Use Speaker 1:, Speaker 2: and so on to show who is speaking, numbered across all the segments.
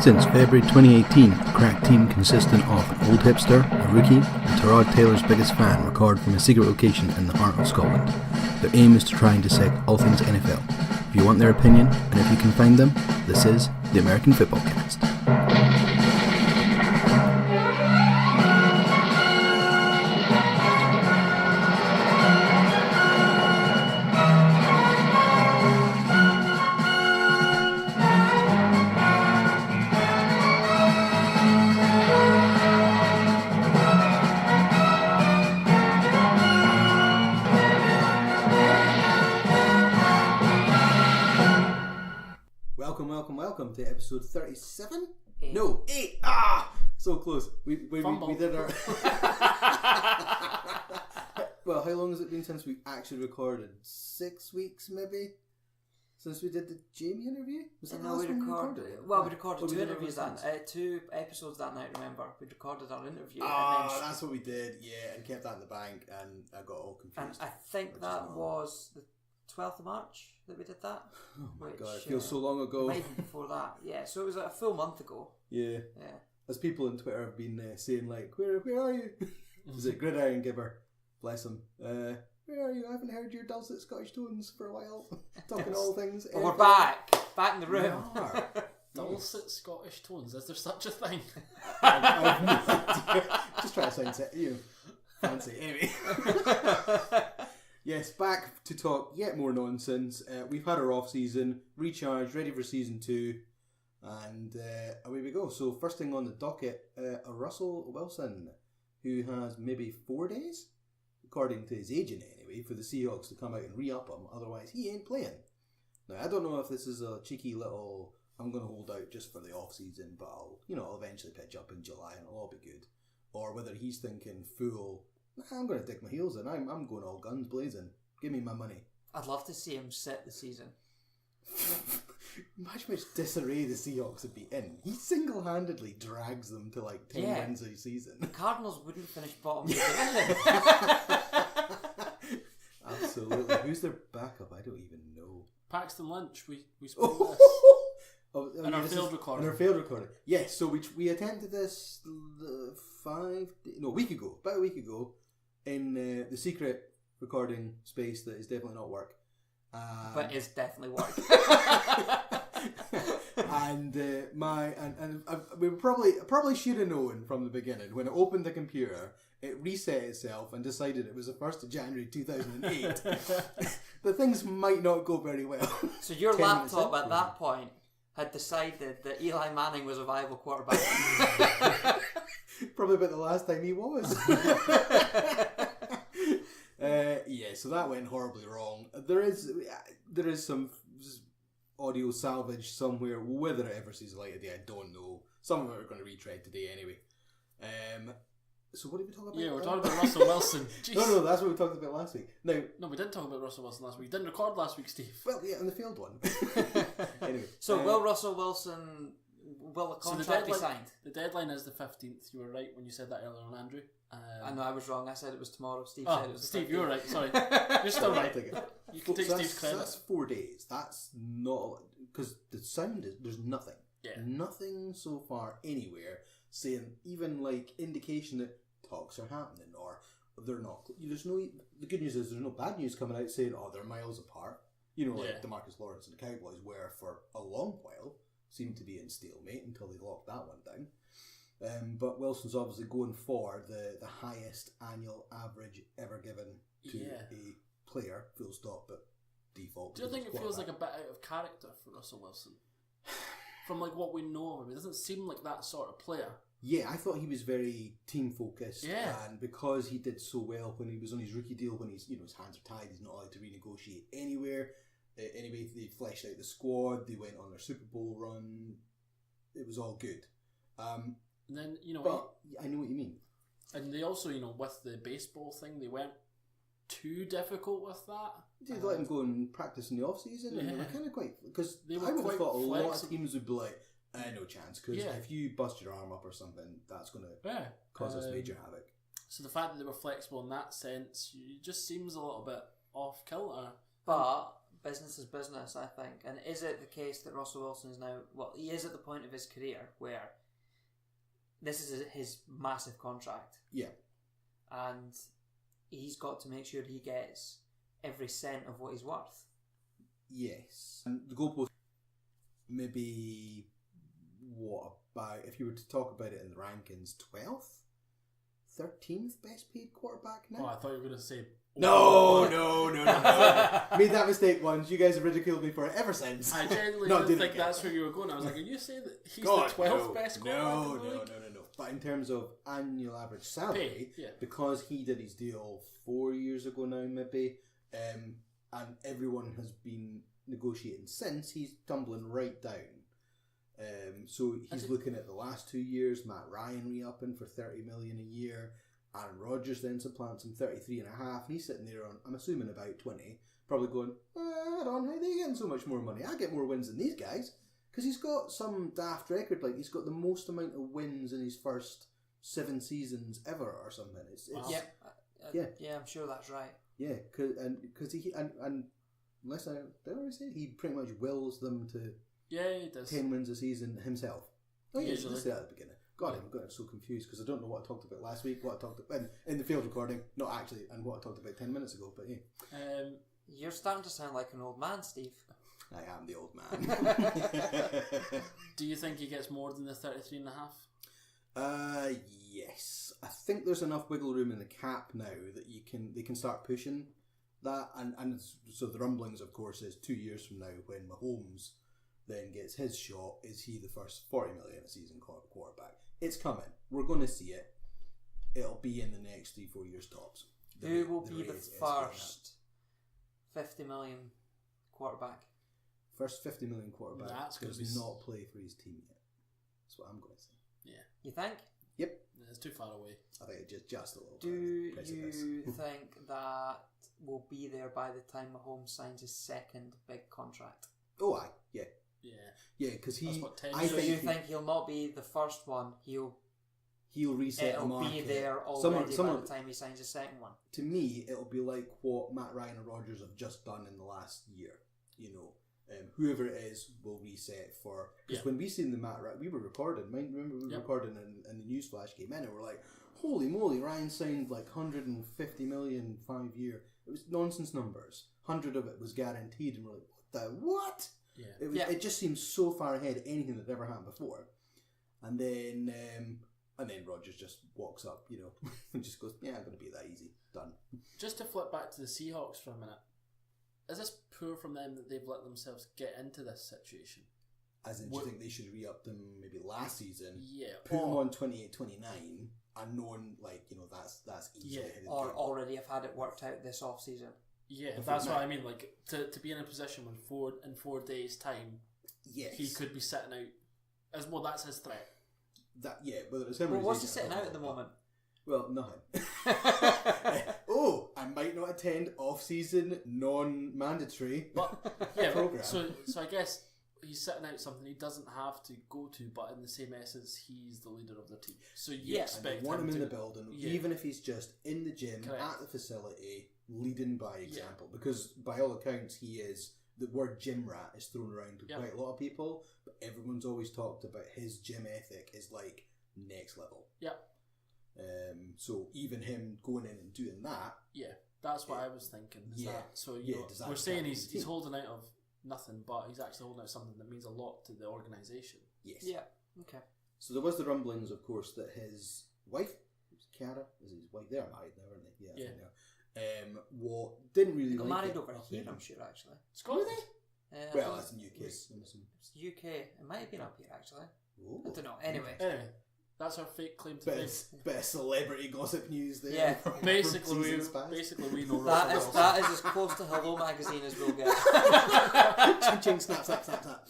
Speaker 1: Since February 2018, the crack team consisting of an old hipster, a rookie, and Tyrod Taylor's biggest fan record from a secret location in the heart of Scotland. Their aim is to try and dissect all things NFL. If you want their opinion, and if you can find them, this is the American Fitbaw Cast. Welcome to episode 37? No, 8! So close. We did our... Well, how long has it been since we actually recorded? 6 weeks, maybe? Since we did the Jamie interview? Was that
Speaker 2: no, we recorded it. Well, we recorded two interviews two episodes that night, remember? We recorded our interview.
Speaker 1: That's what we did, yeah, and kept that in the bank, and I got all confused.
Speaker 2: And I think that was the 12th of March that we did that.
Speaker 1: Oh my god, it feels so long ago.
Speaker 2: Maybe before that, yeah. So it was a full month ago.
Speaker 1: Yeah. As people on Twitter have been saying, like, where are you? Is it Gridiron Gibber? Bless him. Where are you? I haven't heard your dulcet Scottish tones for a while. Talking all things.
Speaker 2: Well, we're back in the room.
Speaker 3: Dulcet Scottish tones. Is there such a thing?
Speaker 1: I've no idea. Just try to sound fancy. Anyway. Yes, back to talk yet more nonsense. We've had our off season, recharged, ready for season 2, and away we go. So first thing on the docket, Russell Wilson, who has maybe 4 days, according to his agent anyway, for the Seahawks to come out and re-up him. Otherwise, he ain't playing. Now, I don't know if this is a cheeky little, I'm going to hold out just for the off season, but I'll eventually pitch up in July and it'll all be good. Or whether he's thinking full, I'm going to dig my heels in. I'm going all guns blazing. Give me my money.
Speaker 2: I'd love to see him sit the season.
Speaker 1: Imagine how much disarray the Seahawks would be in. He single-handedly drags them to like 10 wins a season.
Speaker 2: The Cardinals wouldn't finish bottom of the division.
Speaker 1: Absolutely. Who's their backup? I don't even know.
Speaker 3: Paxton Lynch. We spoke this. In our failed recording.
Speaker 1: Yes, so we attempted this about a week ago, in the secret recording space that is definitely not work.
Speaker 2: But is definitely work.
Speaker 1: And we probably should have known from the beginning. When it opened the computer, it reset itself and decided it was the 1st of January 2008. The things might not go very well.
Speaker 2: So your laptop at that point had decided that Eli Manning was a viable quarterback.
Speaker 1: Probably about the last time he was. So that went horribly wrong. There is some audio salvage somewhere. Whether it ever sees the light of day, I don't know. Some of it are going to retread today anyway. So what did we talk about?
Speaker 3: Yeah, we're talking about Russell Wilson.
Speaker 1: No, that's what we talked about last week. No,
Speaker 3: we didn't talk about Russell Wilson last week. We didn't record last week, Steve.
Speaker 1: Well, yeah, and the failed one. Anyway.
Speaker 2: So will Russell Wilson, will the contract be signed?
Speaker 3: The deadline is the 15th. You were right when you said that earlier on, Andrew.
Speaker 2: I know I was wrong. I said it was tomorrow. Steve said it was the 15th.
Speaker 3: Steve, you were right. Sorry. You're still right. You can take Steve's credit.
Speaker 1: That's 4 days. That's not... Because the sound is... There's nothing.
Speaker 3: Yeah.
Speaker 1: Nothing so far anywhere saying even like indication that talks are happening or they're not. There's no... The good news is there's no bad news coming out saying, they're miles apart. Like DeMarcus Lawrence and the Cowboys were for a long while. Seemed to be in stalemate until they locked that one down. But Wilson's obviously going for the highest annual average ever given to a player, full stop, but default.
Speaker 3: Do you think it feels like a bit out of character for Russell Wilson? From like what we know of him, it doesn't seem like that sort of player. Yeah, I thought he was very team focused, and because he did so well when he was on his rookie deal, when his hands are tied, he's not allowed to renegotiate anywhere. Anyway, they fleshed out the squad. They went on their Super Bowl run. It was all good. And then
Speaker 1: but I know what you mean.
Speaker 3: And they also, with the baseball thing, they weren't too difficult with that.
Speaker 1: They let him go and practice in the off season, and they were kind of quite because I would have thought a lot of teams would be like, no chance, because if you bust your arm up or something, that's going to cause us major havoc.
Speaker 3: So the fact that they were flexible in that sense, it just seems a little bit off kilter.
Speaker 2: But business is business, I think. And is it the case that Russell Wilson is now... Well, he is at the point of his career where this is his massive contract.
Speaker 1: Yeah.
Speaker 2: And he's got to make sure he gets every cent of what he's worth.
Speaker 1: Yes. And the goalpost, maybe, what about, if you were to talk about it in the rankings, 12th? 13th best paid quarterback now?
Speaker 3: Oh, I thought you were going to say...
Speaker 1: No. Made that mistake once. You guys have ridiculed me for it ever since.
Speaker 3: I genuinely didn't think that's where you were going. I was like, are you saying that he's the 12th best quarterback in the league?
Speaker 1: No. But in terms of annual average salary, because he did his deal 4 years ago now, maybe, and everyone has been negotiating since, he's tumbling right down. So he's looking at the last 2 years, Matt Ryan re-upping for $30 million a year, Aaron Rodgers then supplants him 33.5, and he's sitting there on, I'm assuming, about 20, probably going, I don't know how they getting so much more money. I get more wins than these guys. Because he's got some daft record, like he's got the most amount of wins in his first 7 seasons ever or something. It's
Speaker 2: yeah, I'm sure that's right.
Speaker 1: Yeah, because he unless did I already say he pretty much wills them to
Speaker 3: he does
Speaker 1: 10 wins a season himself. Oh yeah,
Speaker 3: usually.
Speaker 1: Just say that at the beginning. God, I'm getting so confused because I don't know what I talked about last week, what I talked about in the field recording, not actually, and what I talked about 10 minutes ago. But yeah,
Speaker 2: you're starting to sound like an old man, Steve.
Speaker 1: I am the old man.
Speaker 3: Do you think he gets more than the 33.5?
Speaker 1: Yes. I think there's enough wiggle room in the cap now that they can start pushing that, and so the rumblings, of course, is 2 years from now when Mahomes then gets his shot. Is he the first $40 million a season quarterback? It's coming. We're going to see it. It'll be in the next 3-4 years tops.
Speaker 2: Who will be the first $50 million quarterback?
Speaker 1: First $50 million quarterback does not play for his team yet. That's what I'm going to say.
Speaker 2: Yeah. You think?
Speaker 1: Yep.
Speaker 3: It's too far away.
Speaker 1: I think it's just a little
Speaker 2: bit. Do you think that will be there by the time Mahomes signs his second big contract?
Speaker 1: Oh, aye. Yeah.
Speaker 2: Yeah,
Speaker 1: because
Speaker 2: you think he'll not be the first one? He'll
Speaker 1: reset the market.
Speaker 2: It'll be there already by the time he signs his second one.
Speaker 1: To me, it'll be like what Matt Ryan and Rodgers have just done in the last year. You know, whoever it is will reset for... Because when we seen the Matt Ryan... We were recording. Remember we were recording and the newsflash came in and we're like, holy moly, Ryan signed like $150 million 5 year. It was nonsense numbers. 100 of it was guaranteed and we're like, what? Yeah. It just seems so far ahead of anything that ever happened before. And then Rodgers just walks up, you know, and just goes, yeah, I'm going to be that easy. Done.
Speaker 3: Just to flip back to the Seahawks for a minute. Is this poor from them that they've let themselves get into this situation?
Speaker 1: As in, do you think they should re-up them maybe last season?
Speaker 3: Yeah.
Speaker 1: Put them on 28-29 and knowing, like, you know, that's easy.
Speaker 2: Yeah. Or already have had it worked out this off-season.
Speaker 3: Yeah, that's what I mean. Like, to be in a position when in 4 days' time, he could be sitting out. As well, that's his threat.
Speaker 2: What's he sitting out at the moment?
Speaker 1: Well, nothing. I might not attend off-season, non-mandatory program.
Speaker 3: So I guess he's sitting out something he doesn't have to go to, but in the same essence, he's the leader of the team. So you expect
Speaker 1: him in the building, even if he's just in the gym, at the facility, leading by example. Because by all accounts, he is... The word gym rat is thrown around to quite a lot of people, but everyone's always talked about his gym ethic is like next level.
Speaker 3: Yeah.
Speaker 1: So even him going in and doing that...
Speaker 3: Yeah, that's what I was thinking. We're saying he's holding out of nothing, but he's actually holding out something that means a lot to the organisation.
Speaker 1: Yes.
Speaker 2: Yeah, okay.
Speaker 1: So there was the rumblings, of course, that his wife, Cara, is his wife, they're married now, aren't they? Yeah. Didn't really
Speaker 2: got
Speaker 1: like
Speaker 2: married
Speaker 1: it
Speaker 2: over here, I'm sure, actually.
Speaker 3: Scotland?
Speaker 1: Well, that's in the UK.
Speaker 2: It's UK. It might have been up here, actually.
Speaker 1: Ooh.
Speaker 2: I don't know. Anyway,
Speaker 3: that's our fake claim to fame.
Speaker 1: Bit of celebrity gossip news there.
Speaker 2: Yeah.
Speaker 3: Basically, we know
Speaker 2: that is as close to Hello Magazine as we'll get.
Speaker 1: Ching ching, snap, snap, snap, snap.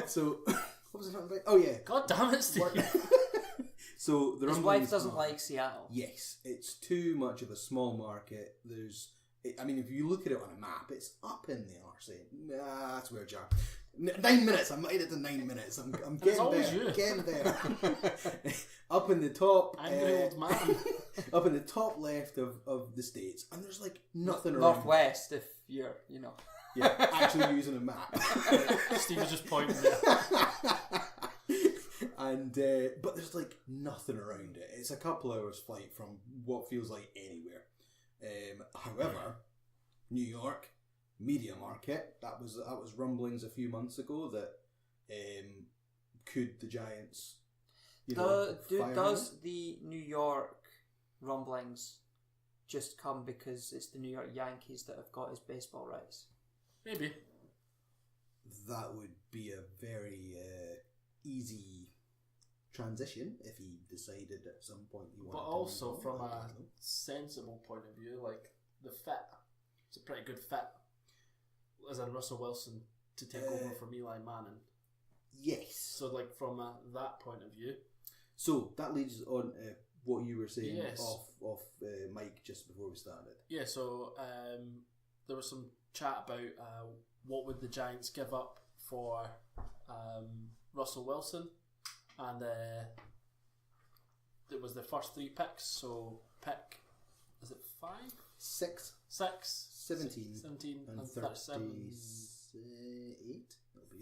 Speaker 1: So, what was I talking about? Oh yeah.
Speaker 3: God damn it, Steve.
Speaker 1: So the
Speaker 2: his wife doesn't like Seattle.
Speaker 1: Yes, it's too much of a small market. If you look at it on a map, it's up in the arse. Nah, that's where Jar. 9 minutes. I made it to 9 minutes. I'm getting there. Getting there. Up in the top.
Speaker 3: Angry old man.
Speaker 1: Up in the top left of the States, and there's like nothing around.
Speaker 2: Northwest, if you're,
Speaker 1: Yeah, actually using a map.
Speaker 3: Steve was just pointing there.
Speaker 1: And but there's like nothing around it. It's a couple hours flight from what feels like anywhere. However, New York media market, that was rumblings a few months ago that could the Giants
Speaker 2: does the New York rumblings just come because it's the New York Yankees that have got his baseball rights?
Speaker 3: Maybe.
Speaker 1: That would be a very easy transition if he decided at some point he wanted
Speaker 3: But also from a sensible point of view, like the fit, it's a pretty good fit as in Russell Wilson to take over from Eli Manning.
Speaker 1: Yes.
Speaker 3: So like from that point of view.
Speaker 1: So that leads on what you were saying
Speaker 3: Yes.
Speaker 1: off Mike just before we started.
Speaker 3: Yeah, so there was some chat about what would the Giants give up for Russell Wilson, and it was their first 3 picks. So pick, is it 5?
Speaker 1: 6,
Speaker 3: 6,
Speaker 1: 17,
Speaker 3: 17 and
Speaker 1: 37,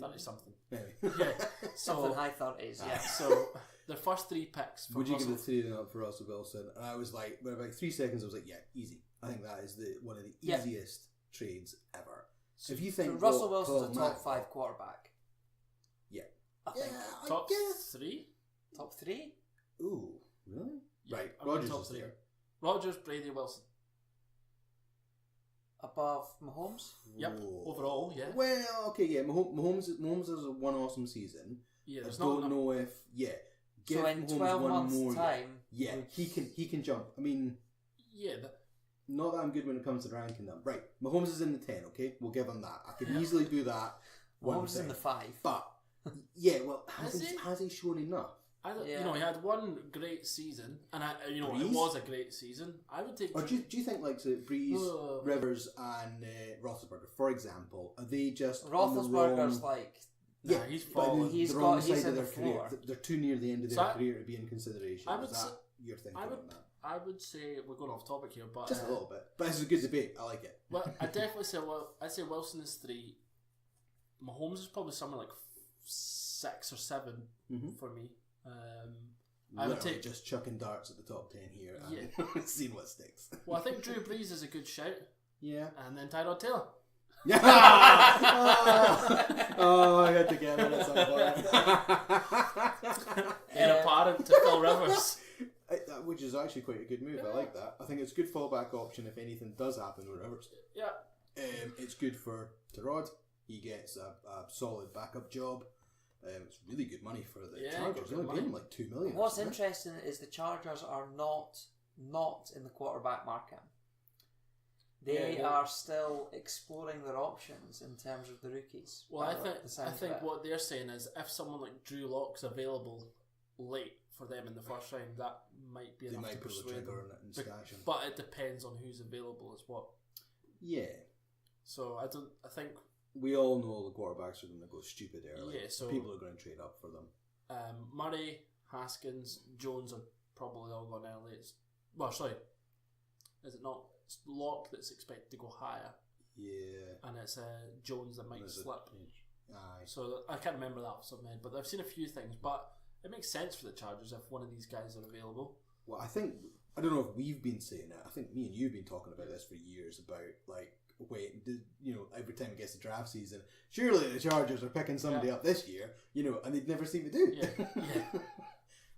Speaker 3: 30 something.
Speaker 1: Maybe.
Speaker 3: Yeah, so
Speaker 2: Something high 30s, yeah.
Speaker 3: So their first 3 picks. For
Speaker 1: Would you
Speaker 3: Russell,
Speaker 1: give the 3 up for Russell Wilson? And I was like, with about 3 seconds, I was like, yeah, easy. I think that is one of the easiest trades ever. So if you think
Speaker 2: so Russell Wilson's a top 5 quarterback.
Speaker 1: Yeah.
Speaker 2: I think.
Speaker 3: top
Speaker 1: I guess.
Speaker 3: 3?
Speaker 2: Top 3?
Speaker 1: Ooh, really?
Speaker 3: Yeah,
Speaker 1: Right,
Speaker 3: I'm going
Speaker 1: Rodgers
Speaker 3: top
Speaker 1: is
Speaker 3: 3.
Speaker 1: there.
Speaker 3: Rodgers, Brady, Wilson.
Speaker 2: Above Mahomes?
Speaker 3: Yep,
Speaker 1: Whoa.
Speaker 3: overall, yeah.
Speaker 1: Well, okay, yeah. Mahomes has one awesome season.
Speaker 3: Yeah,
Speaker 1: I
Speaker 3: there's
Speaker 1: don't
Speaker 3: not
Speaker 1: know if give
Speaker 2: So in
Speaker 1: Mahomes
Speaker 2: 12
Speaker 1: one
Speaker 2: months'
Speaker 1: more
Speaker 2: time...
Speaker 1: year. Yeah, he can jump. I mean,
Speaker 3: yeah,
Speaker 1: not that I'm good when it comes to ranking them. Right, Mahomes is in the 10. Okay, we'll give him that. I can easily do that.
Speaker 2: Mahomes is in the 5.
Speaker 1: But yeah, well,
Speaker 3: Has
Speaker 1: has he shown enough?
Speaker 3: You know, he had one great season, and it
Speaker 1: Breeze?
Speaker 3: was a great season. I would take.
Speaker 1: Or do you think like so Breeze, Rivers, and Roethlisberger, for example, are they just
Speaker 2: Roethlisberger's like...
Speaker 3: Nah, he's fallen.
Speaker 2: He's
Speaker 1: the wrong
Speaker 2: got- he's
Speaker 1: side of
Speaker 2: in
Speaker 1: their
Speaker 2: the
Speaker 1: career.
Speaker 2: floor.
Speaker 1: They're too near the end of
Speaker 3: So
Speaker 1: their career to be in consideration.
Speaker 3: I would
Speaker 1: Is that
Speaker 3: say-
Speaker 1: your thinking
Speaker 3: I would,
Speaker 1: on that?
Speaker 3: I would say we're going off topic here, but
Speaker 1: Just a little bit, but this is a good debate. I like it.
Speaker 3: Well, I definitely say I'd say Wilson is 3. Mahomes is probably somewhere like 6 or 7 for me. I would take
Speaker 1: just chucking darts at the top 10 here and seeing what sticks.
Speaker 3: Well, I think Drew Brees is a good shout.
Speaker 1: Yeah.
Speaker 3: And then Tyrod Taylor.
Speaker 1: Oh, I had to get him at some point.
Speaker 3: Heir apparent to Phil Rivers.
Speaker 1: Which is actually quite a good move. I like that. I think it's a good fallback option if anything does happen with Rivers.
Speaker 3: Yeah.
Speaker 1: It's good for Tyrod. He gets a solid backup job. It's really good money for the Chargers. They only paid him like $2 million.
Speaker 2: What's interesting is the Chargers are not in the quarterback market. They are still exploring their options in terms of the rookies.
Speaker 3: Well, I think what they're saying is if someone like Drew Lock's available late for them in the first round, that might be enough to persuade them.
Speaker 1: And stash him.
Speaker 3: But it depends on who's available as well.
Speaker 1: Yeah.
Speaker 3: So I think
Speaker 1: we all know the quarterbacks are going to go stupid early.
Speaker 3: Yeah, so
Speaker 1: people are going to trade up for them.
Speaker 3: Murray, Haskins, Jones are probably all going early. Is it not? It's Locke that's expected to go higher.
Speaker 1: Yeah.
Speaker 3: And it's Jones that might slip.
Speaker 1: Aye.
Speaker 3: So I can't remember that off the top of my head, but I've seen a few things. But it makes sense for the Chargers if one of these guys are available.
Speaker 1: Well, I don't know if we've been saying it. I think me and you've been talking about this for years about like, every time it gets to draft season, surely the Chargers are picking somebody up this year, and they'd never seem to do.
Speaker 3: Yeah.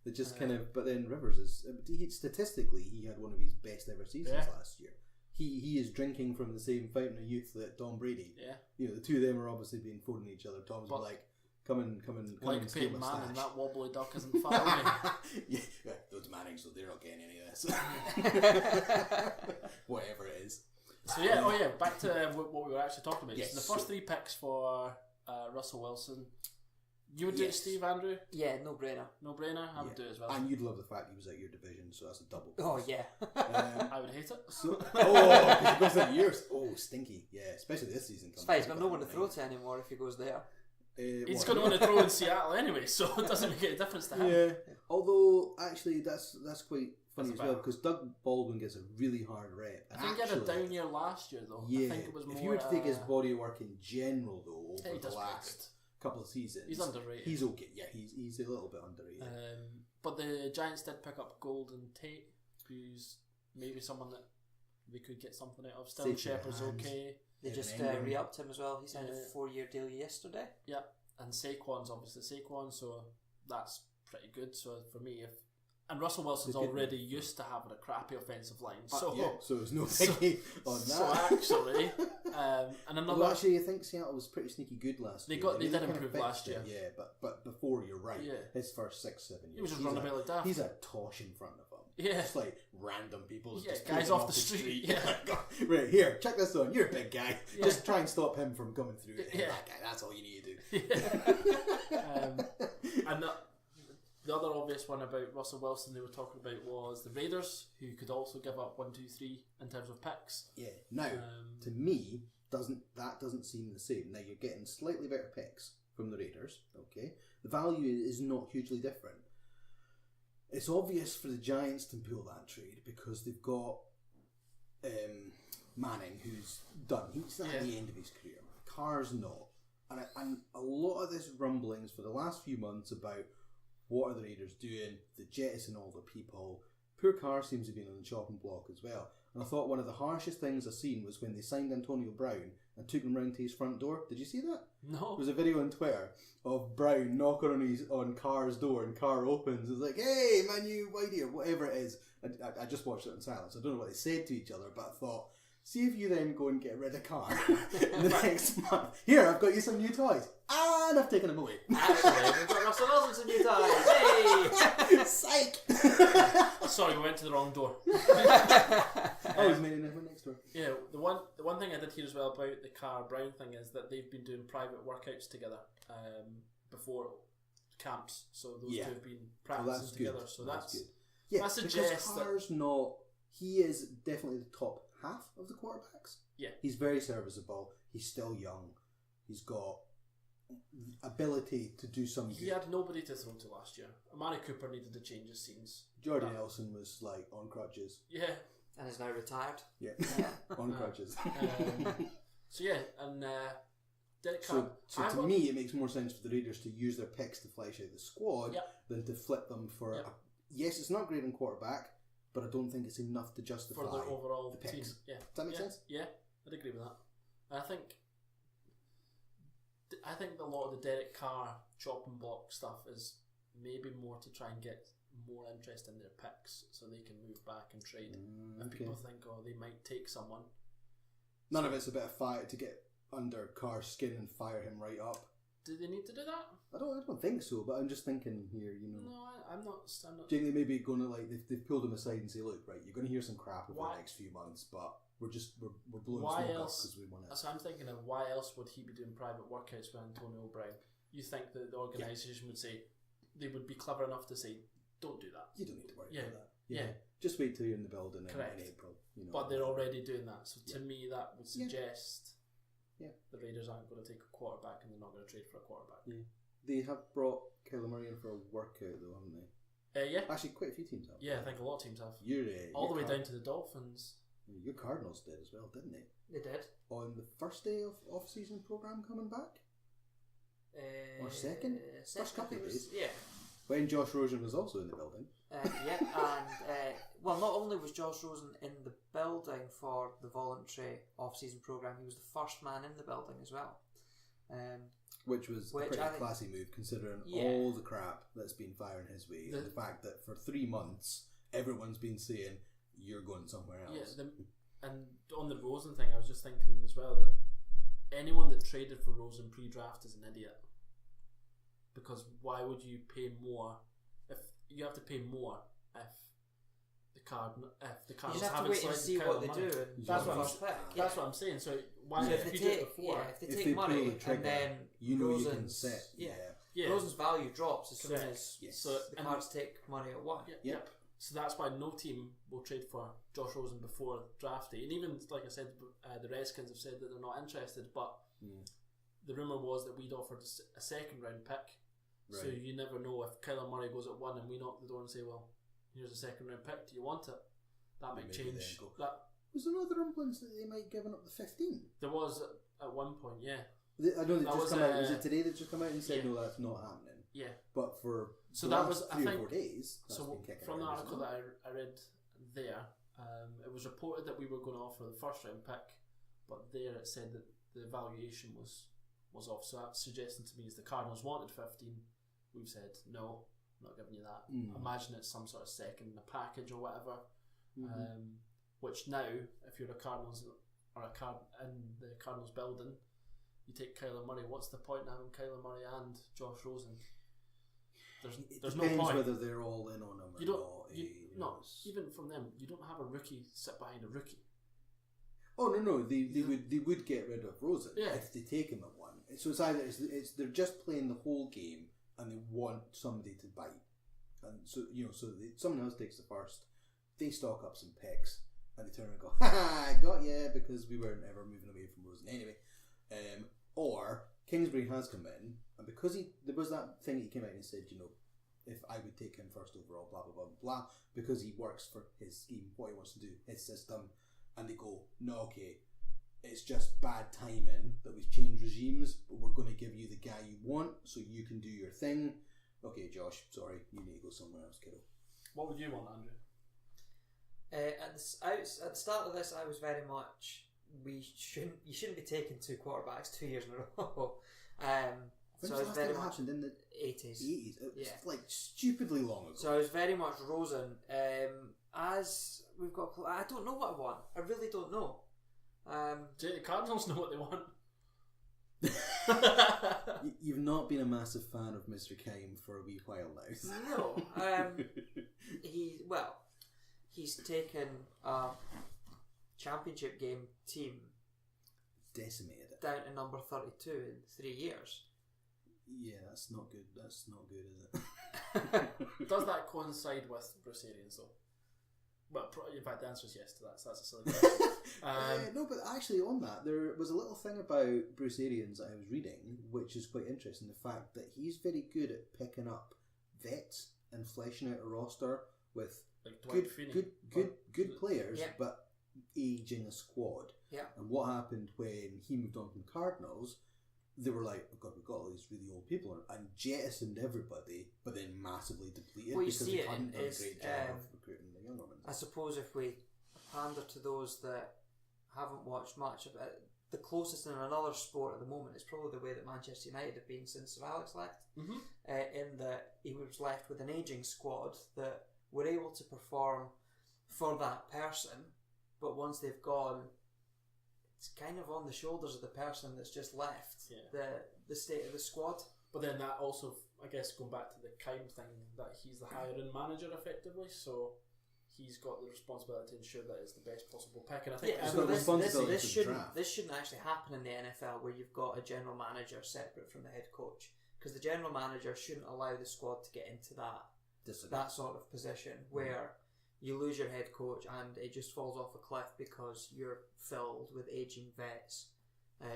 Speaker 1: They just kind of. But then Rivers statistically, he had one of his best ever seasons last year. He is drinking from the same fountain of youth that Tom Brady.
Speaker 3: Yeah.
Speaker 1: The two of them are obviously being phoning each other. Tom's like, come and
Speaker 3: like
Speaker 1: and steal
Speaker 3: Peyton
Speaker 1: my
Speaker 3: Manning,
Speaker 1: stash.
Speaker 3: that wobbly duck isn't far away.
Speaker 1: Yeah, those Manning, so they're not getting any of this. Whatever it is.
Speaker 3: So back to what we were actually talking about. Yes, so the first 3 picks for Russell Wilson. You would do it, Steve, Andrew?
Speaker 2: Yeah, no brainer.
Speaker 3: No brainer? I would do it as well.
Speaker 1: And you'd love the fact he was at your division, so that's a double.
Speaker 2: Oh, yeah.
Speaker 3: I would hate it.
Speaker 1: Because he goes at yours. Oh, stinky. Yeah, especially this season.
Speaker 2: It's fine, he's got no one to throw to anymore if he goes there.
Speaker 3: He's going to want to throw in Seattle anyway, so it doesn't make any difference to him.
Speaker 1: Yeah. Although, actually, that's quite funny as well because Doug Baldwin gets a really hard rep.
Speaker 3: I think he had a down year last year though.
Speaker 1: Yeah,
Speaker 3: I think it was more,
Speaker 1: if you were to take his body work in general though over the last couple of seasons,
Speaker 3: he's underrated.
Speaker 1: He's okay. Yeah, he's a little bit underrated.
Speaker 3: But the Giants did pick up Golden Tate, who's maybe someone that they could get something out of. Still, Shepard's okay.
Speaker 2: They just re-upped him as well. He signed a 4-year deal yesterday.
Speaker 3: Yeah, and Saquon's obviously Saquon, so that's pretty good. So for me, and Russell Wilson's already used to having a crappy offensive line, so
Speaker 1: there's no biggie on that.
Speaker 3: So actually, and another.
Speaker 1: Well, actually, I think Seattle was pretty sneaky good last year.
Speaker 3: They did improve last year.
Speaker 1: Yeah, but before you're right. Yeah. His first 6-7 years,
Speaker 3: he was just running about like that.
Speaker 1: He's a tosh in front of him.
Speaker 3: Yeah,
Speaker 1: just like random people.
Speaker 3: Yeah, just guys off the street. Yeah,
Speaker 1: right here, check this on. You're a big guy. Yeah. Just try and stop him from coming through.
Speaker 3: Yeah,
Speaker 1: that guy. That's all you need to do.
Speaker 3: Yeah. And the other obvious one about Russell Wilson they were talking about was the Raiders, who could also give up 1, 2, 3 in terms of picks.
Speaker 1: Yeah. Now, to me, doesn't seem the same. Now you're getting slightly better picks from the Raiders. Okay, the value is not hugely different. It's obvious for the Giants to pull that trade because they've got Manning, who's done. He's at the end of his career. Carr's not. And a lot of this rumblings for the last few months about what are the Raiders doing, the jettison all the people. Poor Carr seems to be on the chopping block as well. And I thought one of the harshest things I've seen was when they signed Antonio Brown and took him round to his front door. Did you see that?
Speaker 3: No.
Speaker 1: There was a video on Twitter of Brown knocking on Carr's door and Carr opens. It's like, hey, man, you whitey, or whatever it is. I just watched it in silence. I don't know what they said to each other, but I thought, see if you then go and get rid of Carr in the next month. Here, I've got you some new toys. And I've taken them away.
Speaker 2: Actually, we've got Russell Wilson some new toys. Hey!
Speaker 1: Psych!
Speaker 3: Sorry, we went to the wrong door.
Speaker 1: He's made it next door.
Speaker 3: Yeah, the one thing I did hear as well about the Carr Brown thing is that they've been doing private workouts together before camps. So those two have been practicing together. Good. So that's good.
Speaker 1: Yeah,
Speaker 3: that suggests
Speaker 1: because Carr's not. He is definitely the top half of the quarterbacks.
Speaker 3: Yeah,
Speaker 1: he's very serviceable. He's still young. He's got ability to do some good.
Speaker 3: He had nobody to throw to last year. Amari Cooper needed to change his scenes.
Speaker 1: Jordy Nelson was like on crutches.
Speaker 3: Yeah.
Speaker 2: And is now retired.
Speaker 1: Yeah. On crutches.
Speaker 3: So yeah, and Derek Carr.
Speaker 1: So to me, it makes more sense for the Raiders to use their picks to flesh out the squad than to flip them for. Yes, it's not great in quarterback, but I don't think it's enough to justify
Speaker 3: for their overall
Speaker 1: the picks.
Speaker 3: team. Yeah.
Speaker 1: Does that make sense?
Speaker 3: Yeah, I'd agree with that. And I think a lot of the Derek Carr chopping block stuff is maybe more to try and get more interest in their picks so they can move back and trade. And people think, they might take someone.
Speaker 1: None of it's a bit of fire to get under Carr's skin and fire him right up.
Speaker 3: Do they need to do that?
Speaker 1: I don't think so, but I'm just thinking here,
Speaker 3: No, I'm not.
Speaker 1: Do you think they maybe going to they've pulled him aside and say, look, right, you're going to hear some crap over the next few months, but we're blowing smoke up because we want it.
Speaker 3: So I'm thinking of why else would he be doing private workouts with Antonio Brown? You think that the organisation would say, they would be clever enough to say, don't do that.
Speaker 1: You don't need to worry about that. Yeah. Just wait till you're in the building in April.
Speaker 3: But they're already doing that. So to me, that would suggest the Raiders aren't going to take a quarterback and they're not going to trade for a quarterback.
Speaker 1: Yeah. They have brought Kyler Murray in for a workout though, haven't they?
Speaker 3: Yeah.
Speaker 1: Actually, quite a few teams have.
Speaker 3: Yeah, I think a lot of teams have.
Speaker 1: All
Speaker 3: the way down to the Dolphins.
Speaker 1: Your Cardinals did as well, didn't they?
Speaker 2: They did.
Speaker 1: On the first day of off-season program coming back? Or second? First couple of days.
Speaker 2: Yeah.
Speaker 1: When Josh Rosen was also in the building.
Speaker 2: And not only was Josh Rosen in the building for the voluntary off-season program, he was the first man in the building as well.
Speaker 1: Which was a pretty classy move considering all the crap that's been firing his way and the fact that for 3 months everyone's been saying you're going somewhere else.
Speaker 3: Yeah, and on the Rosen thing, I was just thinking as well that anyone that traded for Rosen pre-draft is an idiot. Because why would you pay more if you have to pay more if the Cardinals
Speaker 2: you just have to wait and see what they do.
Speaker 3: That's what I'm saying. So why if you do it before?
Speaker 2: If they take money and then
Speaker 1: you can set.
Speaker 2: Rosen's value drops as soon as the Cards take money at one.
Speaker 3: Yep. So that's why no team will trade for Josh Rosen before draft day. And even like I said, the Redskins have said that they're not interested. But the rumor was that we'd offered a 2nd round pick. Right. So you never know if Kyler Murray goes at 1 and we knock the door and say, well, here's a second round pick. Do you want it? That might
Speaker 1: Maybe
Speaker 3: change.
Speaker 1: Was there other rumblings that they might given up the 15?
Speaker 3: There was at one point, yeah.
Speaker 1: I know they just come out. Was it today that just come out and said no, that's not happening?
Speaker 3: Yeah.
Speaker 1: But for
Speaker 3: so that was
Speaker 1: 3 or 4 days.
Speaker 3: So from the article that I read there, it was reported that we were going to offer the first round pick, but there it said that the valuation was off. So that's suggesting to me is the Cardinals wanted 15. We've said no, I'm not giving you that. Imagine it's some sort of second in a package or whatever. Which now, if you're a Cardinals or in the Cardinals building, you take Kyler Murray. What's the point in having Kyler Murray and Josh Rosen? There's no point.
Speaker 1: Depends whether they're all in on him or not.
Speaker 3: Even from them, you don't have a rookie sit behind a rookie.
Speaker 1: Oh no, they would get rid of Rosen if they take him at 1. So it's either they're just playing the whole game and they want somebody to bite, and so someone else takes the first. They stock up some picks and they turn around and go, ha, I got you, because we weren't ever moving away from Rosen anyway. Or Kingsbury has come in, and because there was that thing he came out and said, if I would take him first overall, blah blah blah blah, because he works for his scheme, what he wants to do, his system, and they go, no, okay, it's just bad timing that we've changed regimes, but we're going to give you the guy you want so you can do your thing. Okay, Josh, sorry, you need to go somewhere else, kiddo.
Speaker 3: What would you want, Andrew?
Speaker 2: At the start of this, I was very much you shouldn't be taking 2 quarterbacks 2 years in a row. So I was very much
Speaker 1: happened in the
Speaker 2: 80s.
Speaker 1: It's like stupidly long ago.
Speaker 2: So I was very much Rosen. As we've got, I don't know what I want. I really don't know.
Speaker 3: Do the Cardinals know what they want?
Speaker 1: You've not been a massive fan of Mr. Kime for a wee while now.
Speaker 2: No. He's taken a championship game team,
Speaker 1: decimated it
Speaker 2: down to number 32 in 3 years.
Speaker 1: Yeah, that's not good. That's not good, is it?
Speaker 3: Does that coincide with Bruce Arians though? Well, in fact, the answer is yes to that. So that's a silly question.
Speaker 1: No, but actually, on that, there was a little thing about Bruce Arians that I was reading, which is quite interesting. The fact that he's very good at picking up vets and fleshing out a roster with good players, but aging a squad.
Speaker 2: Yeah.
Speaker 1: And what happened when he moved on from Cardinals? They were like, oh God, we've got all these really old people, and jettisoned everybody, but then massively depleted because they hadn't done a great job of recruiting the younger ones.
Speaker 2: I suppose if we pander to those that haven't watched much of it, the closest in another sport at the moment is probably the way that Manchester United have been since Sir Alex left. In that he was left with an ageing squad that were able to perform for that person, but once they've gone, it's kind of on the shoulders of the person that's just left the state of the squad. But
Speaker 3: then that also, I guess, going back to the Kime thing, that he's the hiring manager effectively, so he's got the responsibility to ensure that it's the best possible pick. And I think
Speaker 2: this shouldn't actually happen in the NFL, where you've got a general manager separate from the head coach, because the general manager shouldn't allow the squad to get into that sort of position where you lose your head coach and it just falls off a cliff because you're filled with aging vets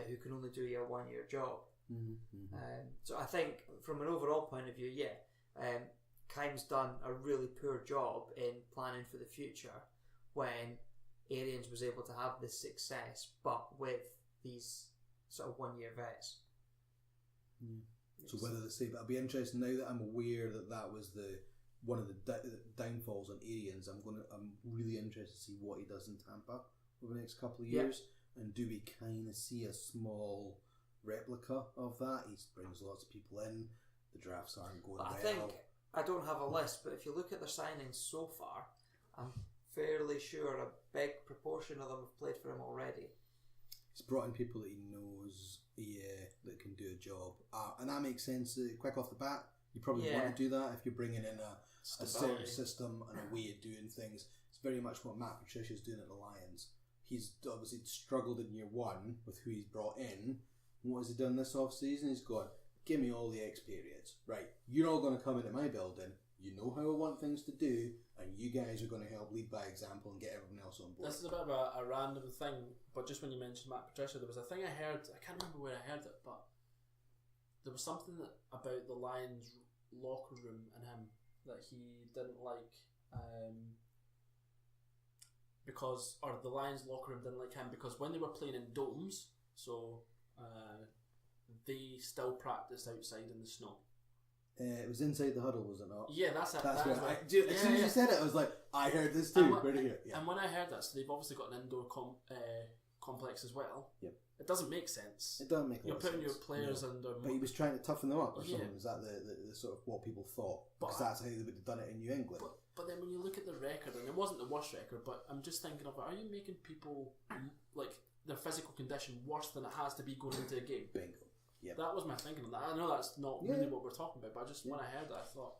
Speaker 2: who can only do your 1 year job. So I think from an overall point of view, Kime's done a really poor job in planning for the future when Arians was able to have this success, but with these sort of 1 year vets.
Speaker 1: So whether they say, but I'll be interested now that I'm aware that was one of the downfalls on Arians. I'm really interested to see what he does in Tampa over the next couple of years, and do we kind of see a small replica of that? He brings lots of people in. The drafts aren't going well.
Speaker 2: I think, I don't have a list, but if you look at their signings so far, I'm fairly sure a big proportion of them have played for him already.
Speaker 1: He's brought in people that he knows, that can do a job, and that makes sense. Quick off the bat, you probably want to do that if you're bringing in a certain system and a way of doing things. It's very much what Matt Patricia's doing at the Lions. He's obviously struggled in year one with who he's brought in. What has he done this off season? He's gone, give me all the experience. Right, you're all going to come into my building. You know how I want things to do, and you guys are going to help lead by example and get everyone else on board.
Speaker 3: This is a bit of a random thing, but just when you mentioned Matt Patricia, there was a thing I heard, I can't remember where I heard it, but there was something about the Lions locker room and him that he didn't like because the Lions locker room didn't like him because when they were playing in domes, so they still practiced outside in the snow.
Speaker 1: It was inside the huddle, was it not?
Speaker 3: Yeah, that's it.
Speaker 1: That's right. As soon as you said it, I was like, I heard this too.
Speaker 3: And when I heard that, so they've obviously got an indoor complex as well.
Speaker 1: Yep.
Speaker 3: It doesn't make sense.
Speaker 1: It doesn't make sense.
Speaker 3: You're putting your players under...
Speaker 1: But he was trying to toughen them up or something. Was that the sort of what people thought? Because that's how they would have done it in New England.
Speaker 3: But then when you look at the record, and it wasn't the worst record, but I'm just thinking of, are you making people, like, their physical condition worse than it has to be going into a game?
Speaker 1: Bingo. Yep.
Speaker 3: That was my thinking on that. I know that's not really what we're talking about, but I just when I heard that, I thought,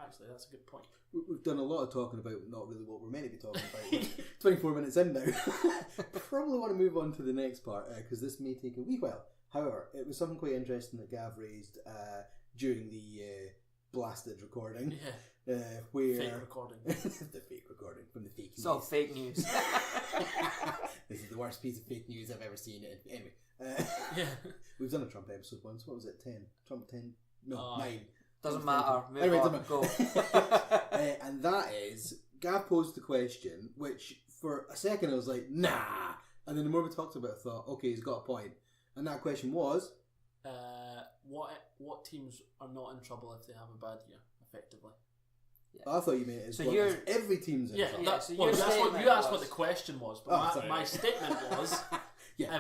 Speaker 3: actually, that's a good point.
Speaker 1: We've done a lot of talking about not really what we're meant to be talking about. 24 minutes in now. Probably want to move on to the next part because this may take a wee while. However, it was something quite interesting that Gav raised during the blasted recording.
Speaker 3: Yeah.
Speaker 1: Where
Speaker 3: fake recording.
Speaker 1: The fake recording from the fake news.
Speaker 2: It's all fake news.
Speaker 1: This is the worst piece of fake news I've ever seen. Anyway.
Speaker 3: Yeah.
Speaker 1: We've done a Trump episode once. What was it? 10? Trump 10? No, 9.
Speaker 2: Doesn't matter.
Speaker 1: Anyway,
Speaker 2: on, go.
Speaker 1: And that is, Gav posed the question, which for a second I was like, nah. And then the more we talked about it, I thought, okay, he's got a point. And that question was...
Speaker 3: what teams are not in trouble if they have a bad year, effectively?
Speaker 1: Yeah. I thought you meant
Speaker 2: so you're,
Speaker 1: every team's in trouble.
Speaker 3: That's what you asked what the question was, but my statement was...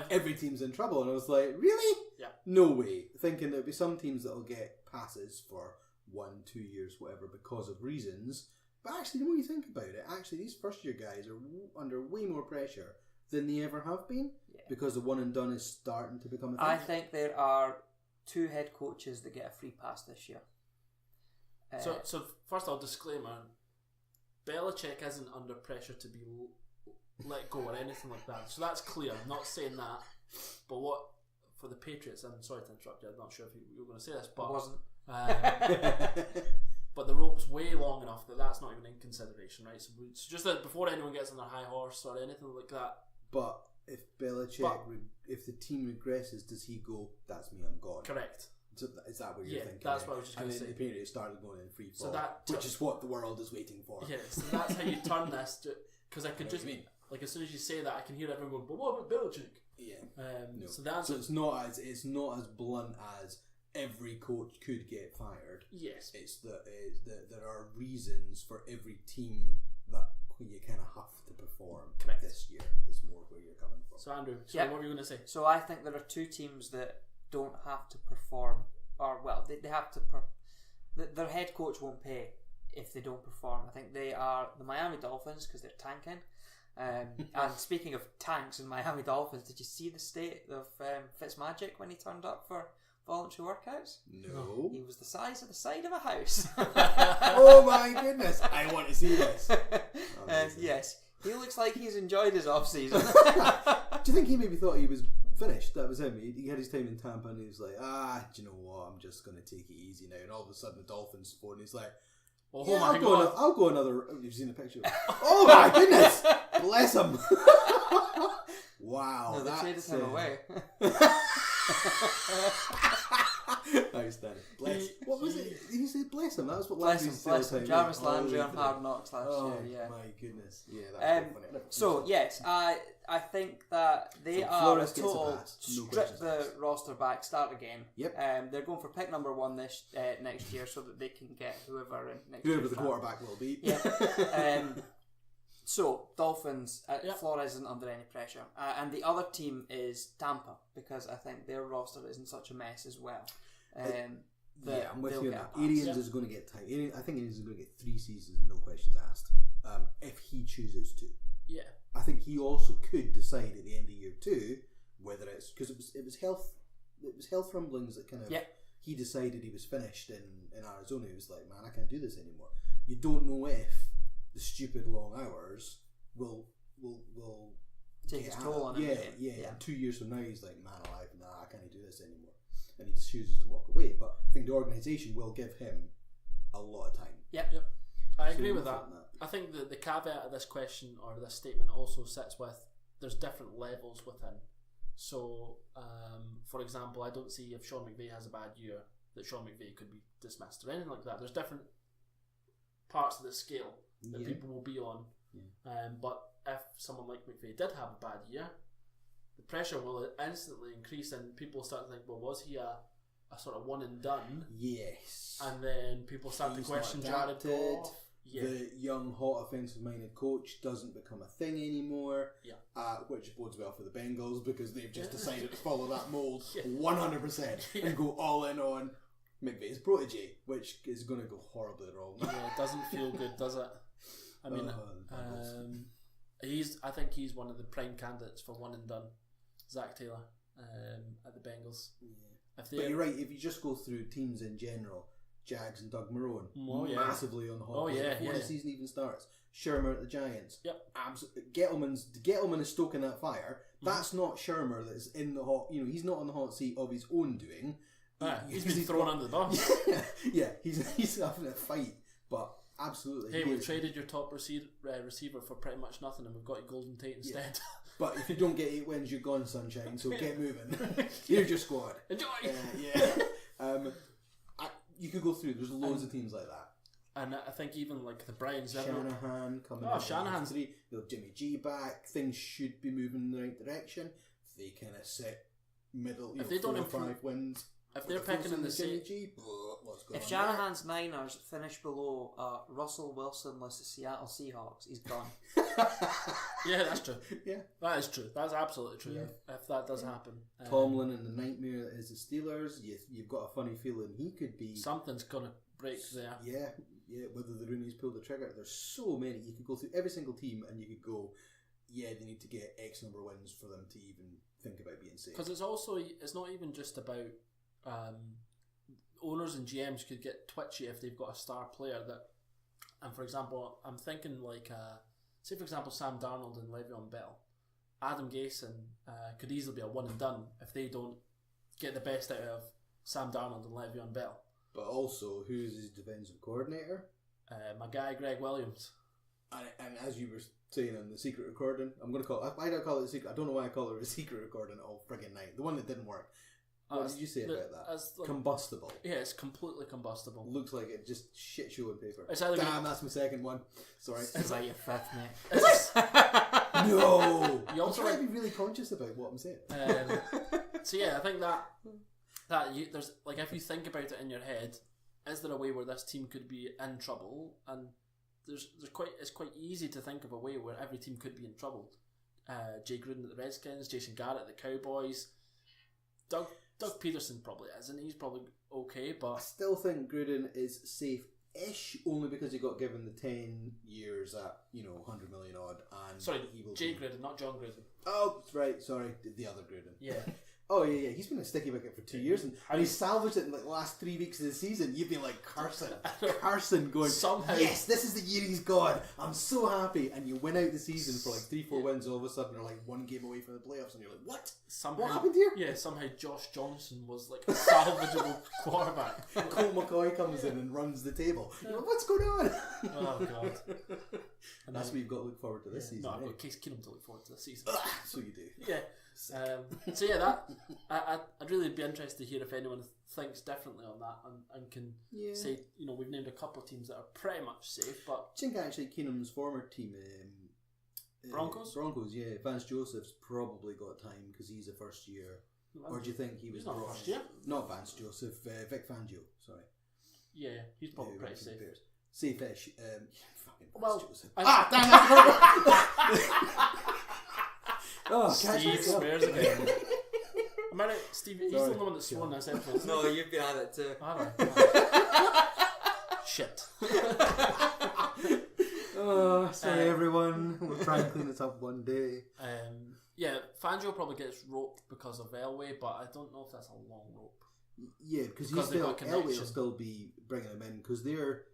Speaker 1: every team's in trouble. And I was like, really?
Speaker 3: Yeah.
Speaker 1: No way. Thinking there'll be some teams that'll get passes for 1-2 years, whatever, because of reasons. But actually, the more you think about it, actually, these first-year guys are under way more pressure than they ever have been because the one and done is starting to become a thing.
Speaker 2: I think there are 2 head coaches that get a free pass this year.
Speaker 3: So first of all, disclaimer, Belichick isn't under pressure to be let go or anything like that. So that's clear. I'm not saying that. But what, for the Patriots, I'm sorry to interrupt you, I'm not sure if you were going to say this, but...
Speaker 2: It wasn't.
Speaker 3: But the rope's way long enough that that's not even in consideration, right? So just that before anyone gets on their high horse or anything like that.
Speaker 1: But if Belichick, if the team regresses, does he go, that's me, I'm gone?
Speaker 3: Correct.
Speaker 1: So is that what you're thinking?
Speaker 3: Yeah, that's what I was just going to say.
Speaker 1: And then the Patriots started going in free fall,
Speaker 3: so
Speaker 1: which is what the world is waiting for.
Speaker 3: Yeah, so that's how you turn this to... Because I could just... Like, as soon as you say that, I can hear everyone going, but what about Belichick?
Speaker 1: Yeah.
Speaker 3: No. So it's
Speaker 1: not as blunt as every coach could get fired.
Speaker 3: Yes.
Speaker 1: It's that there are reasons for every team that you kind of have to perform.
Speaker 3: Correct.
Speaker 1: This year is more where you're coming from.
Speaker 3: So Andrew, what were you going to say?
Speaker 2: So I think there are 2 teams that don't have to perform, or well, they have to. Their head coach won't pay if they don't perform. I think they are the Miami Dolphins because they're tanking. And speaking of tanks and Miami Dolphins, did you see the state of Fitzmagic when he turned up for voluntary workouts?
Speaker 1: No.
Speaker 2: He was the size of the side of a house.
Speaker 1: Oh my goodness. I want to see this.
Speaker 2: Yes. He looks like he's enjoyed his off season.
Speaker 1: Do you think he maybe thought he was finished? That was him. He had his time in Tampa and he was like, do you know what? I'm just going to take it easy now. And all of a sudden the Dolphins phone, he's like, I'll go another. You've seen the picture. Oh my goodness! Bless him. Wow.
Speaker 2: No, they traded him away.
Speaker 1: Outstanding. What was it? Did you say bless him? That was what
Speaker 2: Landry said. Jarvis Landry on Hard Knocks last year. Yeah.
Speaker 1: My goodness. Yeah. That's funny.
Speaker 2: So yes, I think that they are a total strip the roster back, start again.
Speaker 1: Yep.
Speaker 2: They're going for pick number 1 next year, so that they can get whoever in next
Speaker 1: whoever the quarterback will be.
Speaker 2: Yeah. So Dolphins, Flores isn't under any pressure, and the other team is Tampa because I think their roster isn't such a mess as well.
Speaker 1: I'm with you on that. Arians is going to get tight. I think Arians is going to get 3 seasons, no questions asked, if he chooses to.
Speaker 3: Yeah.
Speaker 1: I think he also could decide at the end of year 2 whether it's because it was health rumblings that kind of he decided he was finished in Arizona. He was like, man, I can't do this anymore. You don't know if the stupid long hours will
Speaker 2: take its toll on him.
Speaker 1: Yeah. And 2 years from now, he's like, man alive, nah, I can't do this anymore, and he just chooses to walk away. But I think the organisation will give him a lot of time.
Speaker 3: Yep. I agree with that. I think the caveat of this question or this statement also sits with there's different levels within. So, for example, I don't see if Sean McVay has a bad year that Sean McVay could be dismissed or anything like that. There's different parts of the scale. that people will be on. But if someone like McVay did have a bad year, the pressure will instantly increase, and people start to think, well, was he a sort of one and done?
Speaker 1: Yes.
Speaker 3: And then people start to question Jared Goff.
Speaker 1: The young, hot, offensive-minded coach doesn't become a thing anymore, which bodes well for the Bengals because they've just decided to follow that mould 100% and go all in on McVay's protege, which is going to go horribly wrong.
Speaker 3: Yeah, it doesn't feel good, does it? I mean, I think he's one of the prime candidates for one and done. Zach Taylor at the Bengals.
Speaker 1: Yeah. But you're right, if you just go through teams in general, Jags and Doug Marrone, massively on the hot before the season even starts. Shermer at the Giants.
Speaker 3: Yep.
Speaker 1: Gettelman is stoking that fire. That's not Shermer that's in the hot. He's not on the hot seat of his own doing.
Speaker 3: He's been thrown under the bus.
Speaker 1: He's having a fight, but absolutely.
Speaker 3: Hey, we've traded your top receiver for pretty much nothing, and we've got you Golden Tate instead.
Speaker 1: Yeah. But if you don't get 8 wins, you're gone, sunshine. So get moving. Here's your squad.
Speaker 3: Enjoy.
Speaker 1: You could go through. There's loads of teams like that.
Speaker 3: And I think even like the Browns,
Speaker 1: Shanahan coming.
Speaker 3: Shanahan's
Speaker 1: Jimmy G back. Things should be moving in the right direction. If they kind of sit middle, if they don't improve 5 wins,
Speaker 3: if they're picking in the same.
Speaker 2: If Shanahan's Niners finish below Russell Wilson-less the Seattle Seahawks, he's gone.
Speaker 3: Yeah, that's true.
Speaker 1: Yeah,
Speaker 3: that is true. That's absolutely true. Yeah. If that does happen,
Speaker 1: Tomlin and the nightmare that is the Steelers. You've got a funny feeling he could be.
Speaker 3: Something's gonna break there.
Speaker 1: Yeah. Whether the Rooney's pulled the trigger, there's so many. You could go through every single team and you could go, they need to get X number of wins for them to even think about being safe.
Speaker 3: Because it's not even just about. Owners and GMs could get twitchy if they've got a star player and for example, I'm thinking like say for example Sam Darnold and Le'Veon Bell. Adam Gase could easily be a one and done if they don't get the best out of Sam Darnold and Le'Veon Bell.
Speaker 1: But also, who's his defensive coordinator?
Speaker 3: My guy Greg Williams.
Speaker 1: And as you were saying on the secret recording, why do I call it a secret? I don't know why I call it a secret recording all friggin' night. The one that didn't work. What did you say about that? Combustible.
Speaker 3: Yeah, it's completely combustible.
Speaker 1: Looks like it just shit show on paper.
Speaker 3: Damn,
Speaker 1: that's my second one. Sorry.
Speaker 2: It's like your fifth, mate.
Speaker 1: No! You also try to be really conscious about what I'm saying.
Speaker 3: So yeah, I think that there's like, if you think about it in your head, is there a way where this team could be in trouble? And it's quite easy to think of a way where every team could be in trouble. Jay Gruden at the Redskins, Jason Garrett at the Cowboys, Doug Peterson probably isn't. He's probably okay, but
Speaker 1: I still think Gruden is safe-ish only because he got given the 10 years at $100 million odd. And
Speaker 3: sorry, Jay Gruden, not John Gruden.
Speaker 1: Oh, right. Sorry, the other Gruden.
Speaker 3: Yeah.
Speaker 1: Oh yeah. He's been a sticky wicket for 2 years, and he salvaged it in like the last 3 weeks of the season. You've been like Carson going, somehow, yes, this is the year he's gone. I'm so happy, and you win out the season for like 3-4 wins. All of a sudden, you're like 1 game away from the playoffs, and you're like, what? What happened here?
Speaker 3: Yeah, somehow Josh Johnson was like a salvageable quarterback.
Speaker 1: Colt McCoy comes in and runs the table. You're like, what's going on?
Speaker 3: Oh god.
Speaker 1: And that's what you've got to look forward to this season.
Speaker 3: No, I've got Case Keenum to look forward to this season.
Speaker 1: So you do.
Speaker 3: Yeah. So yeah, I'd really be interested to hear if anyone thinks differently on that and can say, we've named a couple of teams that are pretty much safe, but
Speaker 1: I think actually Keenum's former team,
Speaker 3: Broncos,
Speaker 1: yeah, Vance Joseph's probably got time because he's a first year. Or do you think he was
Speaker 3: not first year?
Speaker 1: Not Vance Joseph, Vic Fangio. Sorry.
Speaker 3: Yeah, he's probably pretty safe.
Speaker 1: Safe-ish. Fucking Vance Joseph.
Speaker 3: Damn it! Steve swears again. Am I right? Steve, he's the one that's sworn this episode.
Speaker 2: No, you've been at it too.
Speaker 3: Shit.
Speaker 1: Sorry everyone. We'll try and clean this up one day.
Speaker 3: Yeah, Fangio probably gets roped because of Elway, but I don't know if that's a long rope.
Speaker 1: Yeah, because Elway will still be bringing him in because they're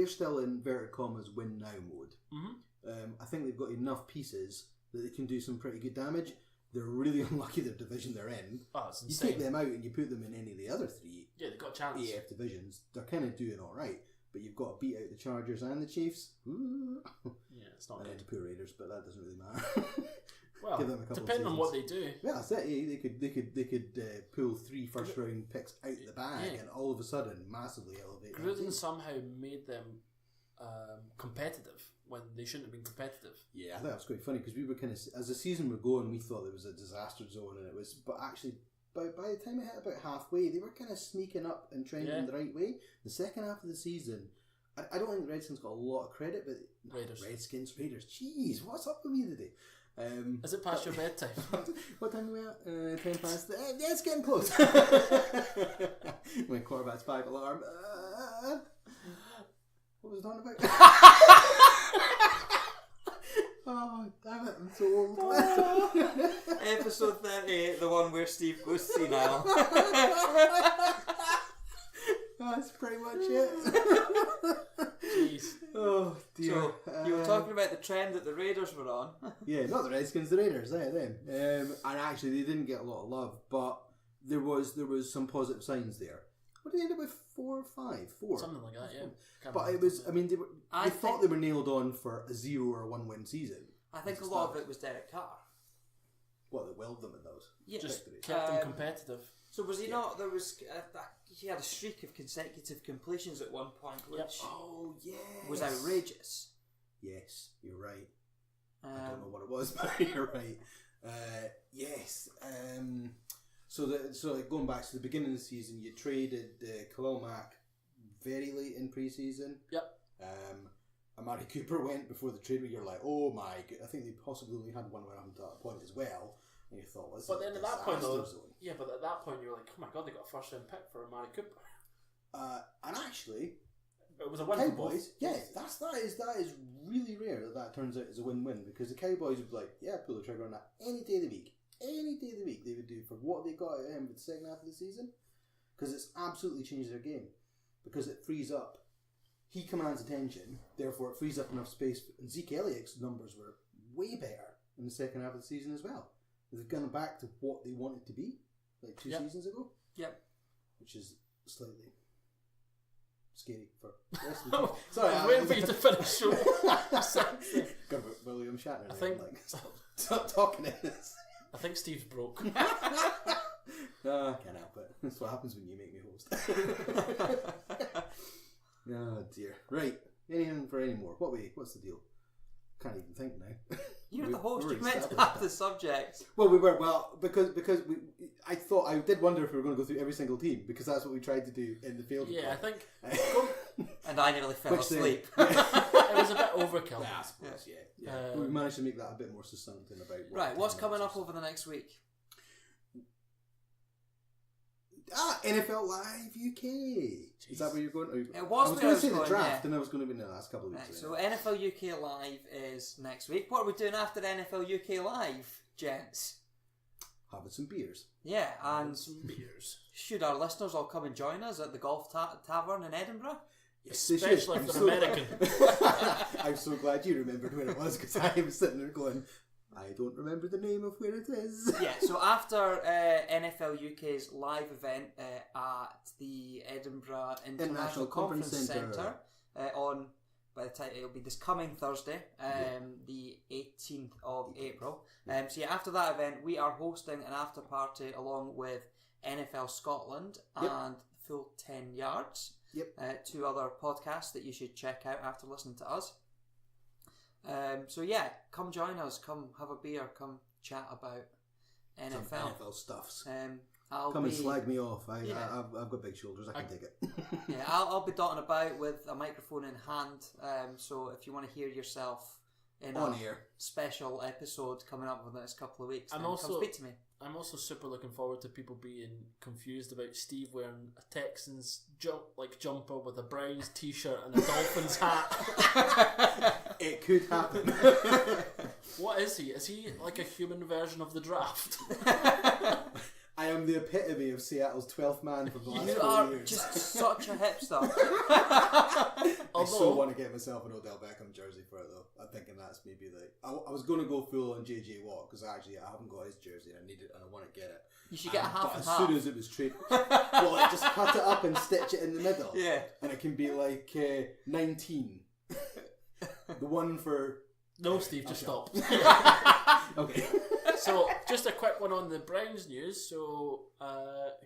Speaker 1: still in inverted commas win now mode. Mm-hmm. I think they've got enough pieces that they can do some pretty good damage. They're really unlucky the division they're in.
Speaker 3: Oh, it's insane.
Speaker 1: You take them out and you put them in any of the other 3
Speaker 3: they've got a chance.
Speaker 1: AF divisions. They're kind of doing alright, but you've got to beat out the Chargers and the Chiefs. Ooh.
Speaker 3: Yeah, it's not
Speaker 1: and
Speaker 3: good.
Speaker 1: And the poor Raiders, but that doesn't really matter.
Speaker 3: Well, give them a couple depending on what they do.
Speaker 1: Yeah, that's it. They could pull 3 first round picks out the bag and all of a sudden massively elevate.
Speaker 3: Gruden somehow made them competitive when they shouldn't have been competitive.
Speaker 1: Yeah, I thought that was quite funny because we were kind of, as the season were going, we thought it was a disaster zone, and it was, but actually by the time it hit about halfway, they were kind of sneaking up and trending the right way. The second half of the season, I don't think the Redskins got a lot of credit, but Raiders. Jeez, what's up with me today?
Speaker 3: Is it past your bedtime?
Speaker 1: What time are we at? 10 past. Yeah, it's getting close. When 5:15 alarm. What was I talking about? Oh, damn it, I'm so old.
Speaker 2: Episode 38, the one where Steve goes senile.
Speaker 1: That's pretty much it.
Speaker 3: Jeez.
Speaker 1: Oh, dear.
Speaker 2: So, you were talking about the trend that the Raiders were on.
Speaker 1: Yeah, not the Redskins, the Raiders, them. And actually, they didn't get a lot of love, but there was some positive signs there. What did they end up with? 4 or 5? 4?
Speaker 3: Something like that, yeah.
Speaker 1: But it was, I mean, they thought they were nailed on for a 0 or 1 win season.
Speaker 2: I think a lot of it was Derek Carr.
Speaker 1: Well, they willed them in those.
Speaker 3: Yeah. Just kept them competitive.
Speaker 2: So was he not, there was, he had a streak of consecutive completions at one point, which was outrageous.
Speaker 1: Yes, you're right. I don't know what it was, but you're right. Yes. So going back to the beginning of the season, you traded Khalil Mack very late in pre-season.
Speaker 3: Yep.
Speaker 1: Amari Cooper went before the trade, where you're like, oh my god, I think they possibly only had one around that point as well. And you thought,
Speaker 3: but then at that point, though, but at that point you were like, oh my god, they got a first round pick for Amari Cooper.
Speaker 1: And actually,
Speaker 3: it was a win
Speaker 1: Cowboys. Yeah, that is really rare that turns out as a win-win, because the Cowboys would be like, yeah, pull the trigger on that any day of the week. Any day of the week they would do for what they got out of him for the second half of the season, because it's absolutely changed their game, because it frees up. He commands attention, therefore it frees up enough space. And Zeke Elliott's numbers were way better in the second half of the season as well. They've gone back to what they wanted to be, like 2 seasons ago.
Speaker 2: Yep.
Speaker 1: Which is slightly scary for the rest of the team.
Speaker 3: Sorry, I'm waiting for you to finish.
Speaker 1: Got about William Shatner.
Speaker 3: I think.
Speaker 1: Stop talking in this.
Speaker 3: I think Steve's broke.
Speaker 1: No, I can't help it. That's what happens when you make me host. Oh dear. Right. Anything for any more? What's the deal? Can't even think now.
Speaker 2: You're the host. You meant to have the subject.
Speaker 1: Well, we were. Well, because I thought, I did wonder if we were going to go through every single team, because that's what we tried to do in the field.
Speaker 3: Yeah, I think.
Speaker 2: And I nearly fell asleep.
Speaker 3: It was a bit overkill.
Speaker 1: Yeah, I suppose. Yeah. We managed to make that a bit more succinct and about.
Speaker 2: Right. What's coming up over the next week?
Speaker 1: NFL Live UK. Jeez. Is that where you're going?
Speaker 2: It was
Speaker 1: I was going to say the draft, and I was going to be in the last couple of weeks.
Speaker 2: Right, so NFL UK Live is next week. What are we doing after NFL UK Live, gents?
Speaker 1: Having some beers.
Speaker 2: Yeah, and
Speaker 3: some beers.
Speaker 2: Should our listeners all come and join us at the Golf Tavern in Edinburgh?
Speaker 1: Yes,
Speaker 3: especially if they're American.
Speaker 1: I'm so glad you remembered where it was, because I was sitting there going, I don't remember the name of where it is.
Speaker 2: Yeah, so after NFL UK's live event at the Edinburgh International Conference Centre on, by the time it'll be this coming Thursday, the 18th of April. So yeah, after that event, we are hosting an after party along with NFL Scotland and Full 10 Yards.
Speaker 1: Yep.
Speaker 2: 2 other podcasts that you should check out after listening to us. So yeah, come join us, come have a beer, come chat about NFL.
Speaker 1: Some NFL stuffs.
Speaker 2: Come
Speaker 1: and slag me off. I've got big shoulders, I can take it.
Speaker 2: Yeah, I'll be dotting about with a microphone in hand, so if you want to hear yourself in
Speaker 1: on
Speaker 2: a
Speaker 1: air
Speaker 2: special episode coming up in the next couple of weeks, then
Speaker 3: also,
Speaker 2: come speak to me.
Speaker 3: I'm also super looking forward to people being confused about Steve wearing a Texans jumper with a Browns t-shirt and a Dolphins hat.
Speaker 1: It could happen.
Speaker 3: What is he? Is he like a human version of the draft?
Speaker 1: I am the epitome of Seattle's 12th man for the last 4 years.
Speaker 2: You are just such a hipster.
Speaker 1: I so want to get myself an Odell Beckham jersey for it, though. I'm thinking that's maybe like... I was going to go full on JJ Watt, because I haven't got his jersey and I need it and I want to get it.
Speaker 2: You should get a half and half.
Speaker 1: As soon as it was traded... Well, like, just cut it up and stitch it in the middle.
Speaker 2: Yeah.
Speaker 1: And it can be like 19. The one for...
Speaker 3: No, Steve, just stop.
Speaker 1: Okay.
Speaker 3: So, just a quick one on the Browns news. So,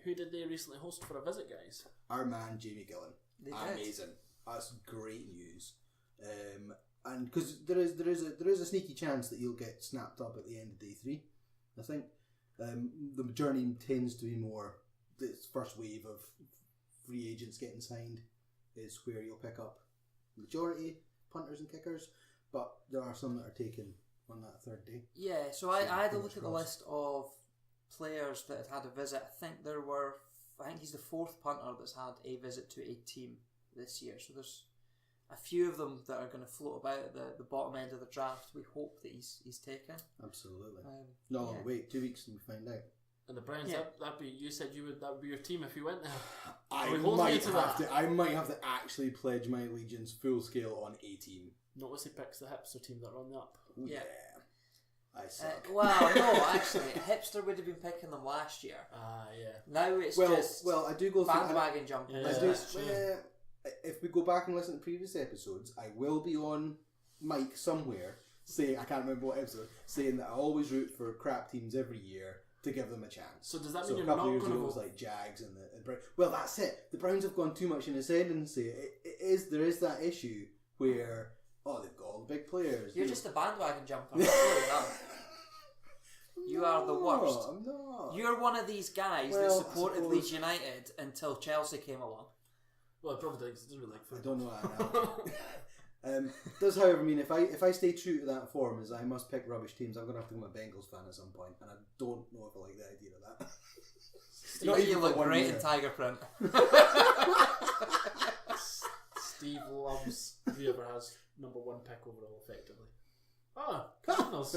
Speaker 3: who did they recently host for a visit, guys?
Speaker 1: Our man, Jamie Gillan.
Speaker 2: They
Speaker 1: Amazing. That's great news. And because there is a sneaky chance that he'll get snapped up at the end of day 3. I think the journey tends to be more this first wave of free agents getting signed is where you'll pick up majority punters and kickers, but there are some that are taken on that third day.
Speaker 2: Yeah, so I had a look at the list of players that had a visit. I think he's the 4th punter that's had a visit to a team this year. So there's a few of them that are going to float about at the bottom end of the draft. We hope that he's taken.
Speaker 1: Absolutely. Wait, 2 weeks and we find out.
Speaker 3: And the Browns, that'd be, you said that would be your team if you went there.
Speaker 1: I might have to actually pledge my allegiance full scale on a team.
Speaker 3: Notice he picks the hipster team that run up.
Speaker 1: Yeah. I suck.
Speaker 2: Well, no, actually, Hipster would have been picking them last year.
Speaker 3: Yeah.
Speaker 2: Now it's
Speaker 1: I do go through
Speaker 2: bandwagon jumping.
Speaker 1: If we go back and listen to previous episodes, I will be on mic somewhere saying, I can't remember what episode, saying that I always root for crap teams every year to give them a chance.
Speaker 3: So does that mean you're
Speaker 1: not
Speaker 3: going
Speaker 1: to vote? It was like Jags and the Browns. Well, that's it. The Browns have gone too much in ascendancy. There is that issue where they've got all the big players.
Speaker 2: You're just a bandwagon jumper. You are the worst.
Speaker 1: I'm not.
Speaker 2: You're one of these guys that supported Leeds United until Chelsea came along.
Speaker 3: Well, it probably doesn't really like football.
Speaker 1: I don't know that. Does, however, mean if I stay true to that form, is I must pick rubbish teams. I'm going to have to become a Bengals fan at some point, and I don't know if I like the idea of that.
Speaker 2: Steve, you look great in tiger print.
Speaker 3: Steve loves whoever has number 1 pick overall, effectively. Cardinals.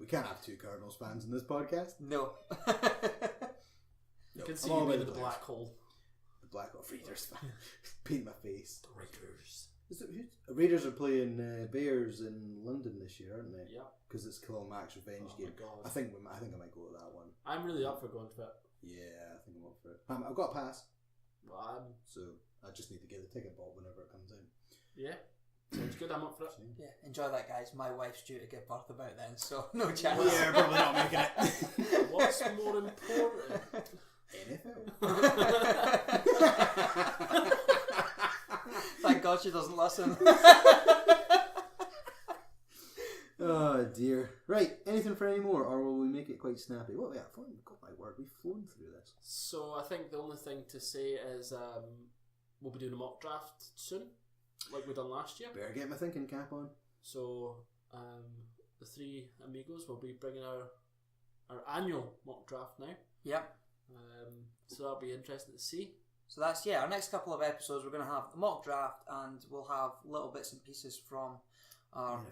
Speaker 1: We can't have 2 Cardinals fans in this podcast.
Speaker 2: No.
Speaker 3: You can see you made the black hole.
Speaker 1: The black hole. Raiders fan. Paint my face.
Speaker 3: The Raiders.
Speaker 1: Raiders are playing Bears in London this year, aren't they?
Speaker 3: Yeah.
Speaker 1: Because it's Khalil Mack's revenge game.
Speaker 3: My God.
Speaker 1: I think I might go to that one.
Speaker 3: I'm really up for going to it.
Speaker 1: Yeah, I think I'm up for it. I've got a pass.
Speaker 3: Well,
Speaker 1: so I just need to get the ticket bought whenever it comes in.
Speaker 3: Yeah. Sounds good, I'm up for it.
Speaker 2: Yeah, enjoy that, guys. My wife's due to give birth about then, so no chance.
Speaker 1: Yeah, probably not making it.
Speaker 3: What's more important?
Speaker 1: NFL.
Speaker 2: Thank God she doesn't listen.
Speaker 1: Oh dear. Right, anything for any more, or will we make it quite snappy? Well, yeah, God my word, we've flown through this.
Speaker 3: So I think the only thing to say is we'll be doing a mock draft soon, like we done last year.
Speaker 1: Better get my thinking cap on.
Speaker 3: So the 3 amigos will be bringing our annual mock draft now.
Speaker 2: Yep.
Speaker 3: So that'll be interesting to see.
Speaker 2: So that's our next couple of episodes we're going to have a mock draft, and we'll have little bits and pieces from our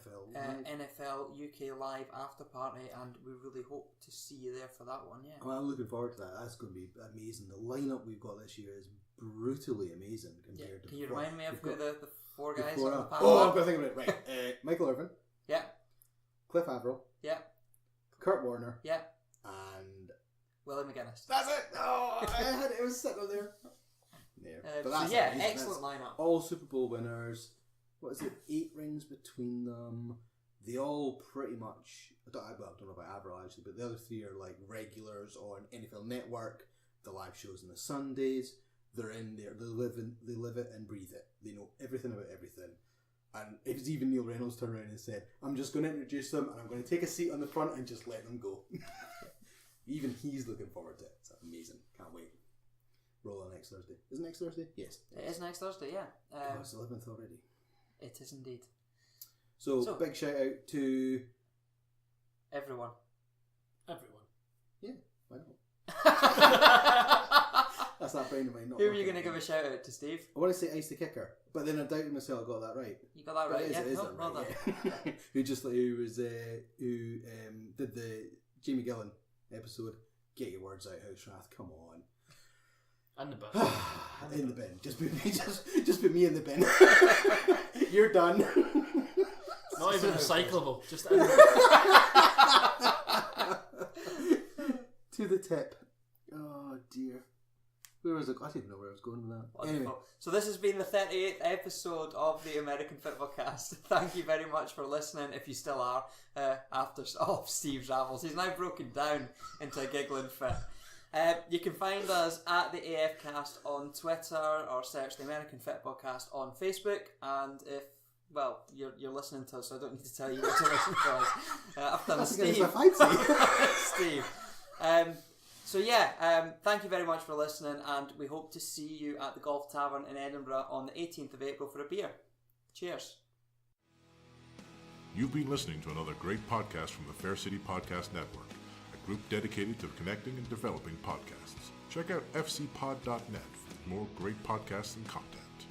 Speaker 2: NFL UK live after party, and we really hope to see you there for that one. Yeah,
Speaker 1: well, I'm looking forward to that. That's going to be amazing. The lineup we've got this year is brutally amazing compared to.
Speaker 2: Can you remind me of who the 4 guys on the panel?
Speaker 1: Oh, I've got to think of it. Right, Michael Irvin.
Speaker 2: Yeah.
Speaker 1: Cliff Averill.
Speaker 2: Yeah.
Speaker 1: Kurt Warner.
Speaker 2: Yeah.
Speaker 1: And
Speaker 2: Willie McGuinness.
Speaker 1: That's it. Oh, it was sitting there. But that's
Speaker 2: excellent lineup.
Speaker 1: All Super Bowl winners. What is it? 8 rings between them. They all pretty much. I don't know about Averill actually, but the other 3 are like regulars on NFL Network. The live shows on the Sundays. They're in there. They live it and breathe it. They know everything about everything. And it was even Neil Reynolds turned around and said, "I'm just going to introduce them, and I'm going to take a seat on the front and just let them go." Even he's looking forward to it. It's amazing. Can't wait. Roll on next Thursday. Is it next Thursday? Yes.
Speaker 2: It is next Thursday, yeah.
Speaker 1: It's the 11th already.
Speaker 2: It is indeed.
Speaker 1: So big shout out to
Speaker 2: everyone.
Speaker 1: Yeah, why not? That's that brain of mine.
Speaker 2: Who are you going to give a shout out to, Steve?
Speaker 1: I want to say Ice the Kicker, but then I doubted myself I got that right.
Speaker 2: You got that right, yeah.
Speaker 1: Well done. Who did the Jamie Gillan episode? Get your words out, House Wrath. Come on.
Speaker 3: In the bin.
Speaker 1: In the bin. Just put me in the bin. You're done.
Speaker 3: Not even recyclable. Just in
Speaker 1: to the tip. Oh dear. Where was it? I didn't know where I was going with that.
Speaker 2: Wonderful.
Speaker 1: Anyway.
Speaker 2: So this has been the 38th episode of the American Fitbaw Cast. Thank you very much for listening, if you still are, after Steve's ravels. He's now broken down into a giggling fit. You can find us at the AFcast on Twitter or search the American Fitbaw Cast on Facebook. And if, well, you're listening to us, so I don't need to tell you what to listen to us. I've done Steve. Steve. So yeah, thank you very much for listening, and we hope to see you at the Golf Tavern in Edinburgh on the 18th of April for a beer. Cheers.
Speaker 4: You've been listening to another great podcast from the Fair City Podcast Network, a group dedicated to connecting and developing podcasts. Check out fcpod.net for more great podcasts and content.